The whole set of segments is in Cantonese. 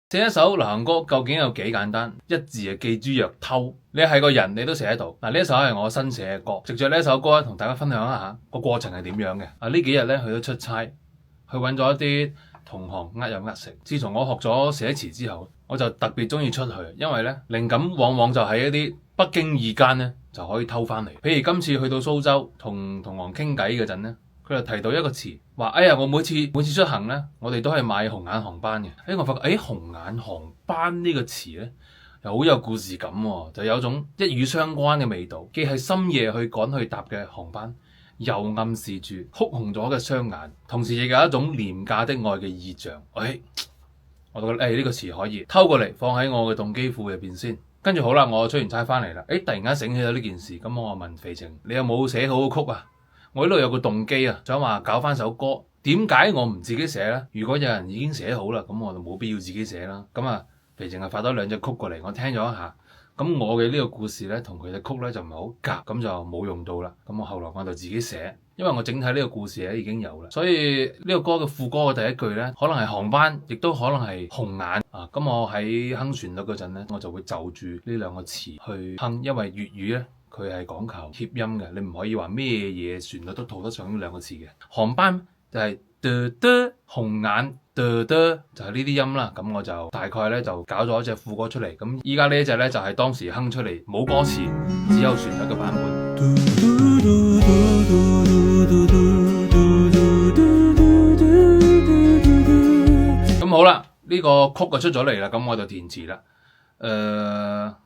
寫一首流行歌究竟有幾簡單？一字啊，記豬肉偷，你係個人你都寫得到。嗱，呢一首係我新寫嘅歌，藉着呢一首歌同大家分享一下個過程係點樣嘅。呢幾日咧去咗出差，去揾咗一啲同行呃飲呃食。自從我學咗寫詞之後，我就特別中意出去，因為咧靈感往往就喺一啲不經意間咧就可以偷翻嚟。譬如今次去到蘇州同同行傾偈嗰陣咧，佢就提到一個詞，話哎呀，我每次出行咧，我哋都係買紅眼航班嘅。我發覺紅眼航班呢個詞咧又好有故事感喎，就有種一語相關嘅味道，既係深夜去趕去搭嘅航班，又暗示住哭紅咗嘅雙眼，同時亦有一種廉價的愛嘅意象。我覺得呢個詞可以偷過嚟放喺我嘅動機庫入邊先。跟住好啦，我出完差翻嚟啦，突然間醒起咗呢件事，咁我問肥晴，你有冇寫好曲啊？我呢度有個動機啊，想話搞翻首歌，點解我唔自己寫呢？如果有人已經寫好啦，咁我就冇必要自己寫啦。咁啊，肥晴係發多兩隻曲過嚟，我聽咗一下，咁我嘅呢個故事咧同佢嘅曲咧就唔係好夾，咁就冇用到啦。咁我後來我就自己寫，因為我整體呢個故事咧已經有啦，所以呢個歌嘅副歌嘅第一句咧，可能係航班，亦都可能係紅眼啊。咁我喺哼旋律嗰陣咧，我就會就住呢兩個詞去哼，因為粵語咧，佢係講求諧音嘅，你唔可以話咩嘢旋律都套得上呢兩個詞嘅。航班就係紅眼就係呢啲音啦。咁我就大概咧就搞咗一隻副歌出嚟。咁依家呢一隻咧就係當時哼出嚟冇歌詞，只有旋律嘅版本。咁好啦，呢個曲就出咗嚟啦，咁我就填詞啦。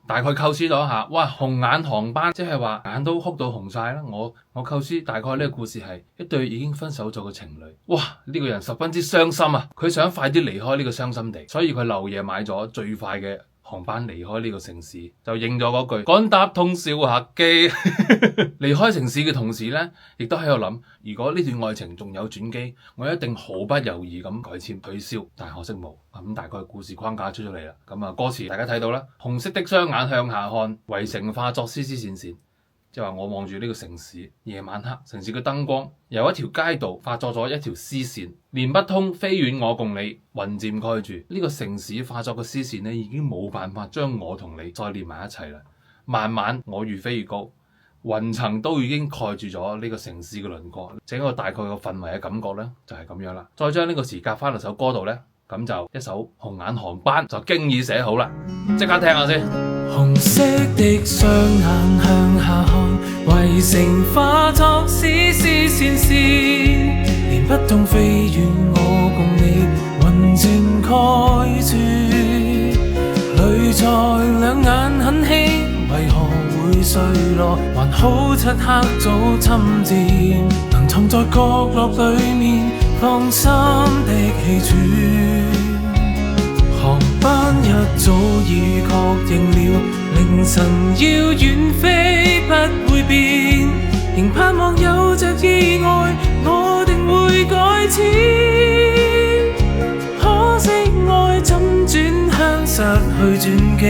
大概構思咗一下，哇，紅眼航班即係話眼都哭到紅晒啦。我構思大概呢個故事係一對已經分手咗嘅情侶，哇，呢個人十分之傷心啊，佢想快啲離開呢個傷心地，所以佢漏夜買咗最快嘅航班離開呢個城市，就應咗嗰句趕搭通宵客機。離開城市嘅同時呢，亦都喺度諗，如果呢段愛情仲有轉機，我一定毫不猶豫咁改簽取消，但可惜冇。咁大概故事框架出咗嚟啦。咁歌詞大家睇到啦，紅色的雙眼向下看，圍城化作絲絲線線，即係話我望住呢個城市，夜晚黑，城市嘅燈光由一條街道化作咗一條絲線，連不通飛遠我共你，雲漸蓋住呢個城市化作嘅絲線呢，已經冇辦法將我同你再連埋一齊啦。慢慢我越飛越高，雲層都已經蓋住咗呢個城市嘅輪廓，整個大概個氛圍嘅感覺呢，就係咁樣啦。再將呢個詞夾翻落首歌度呢，咁就一首紅眼航班就經已寫好啦。即刻聽下先。紅色的雙眼向下看，圍城化作絲絲線線，連不通飛遠我共你，雲漸蓋住，淚在兩眼很輕，為何會墜落？還好漆黑早侵佔，能藏在角落裏面放心的氣喘。航班一早已確認了，凌晨要遠飛不會變，仍盼望有着意外，我定會改簽。可惜愛怎轉向失去轉機，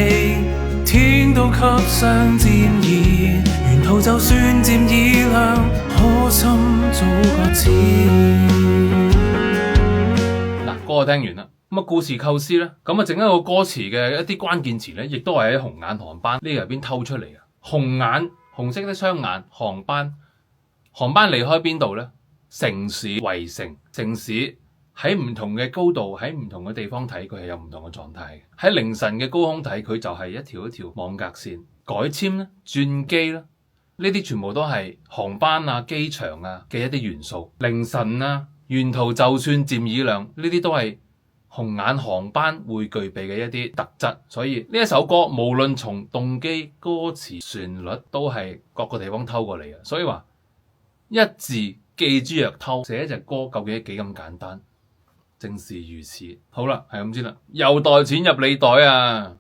天都給相漸熱，沿途就算漸已亮，可心早擱淺。歌聽完啦。故事構思呢，整一個歌詞嘅一啲關鍵詞呢，亦都係喺紅眼航班呢入邊偷出嚟嘅。紅眼，紅色的雙眼，航班，航班離開邊度呢？城市，圍城，城市喺唔同嘅高度，喺唔同嘅地方睇，佢係有唔同嘅狀態。喺凌晨嘅高空睇，佢就係一條一條網格線。改簽呢，轉機呢，呢啲全部都係航班啊、機場啊嘅一啲元素。凌晨啊，沿途就算漸已亮，呢啲都係紅眼航班會具備嘅一啲特質，所以呢一首歌無論從動機、歌詞、旋律都係各個地方偷過嚟嘅。所以話一字記豬肉偷，寫一隻歌究竟幾咁簡單？正是如此。好啦，係咁先啦，又袋錢入你袋啊！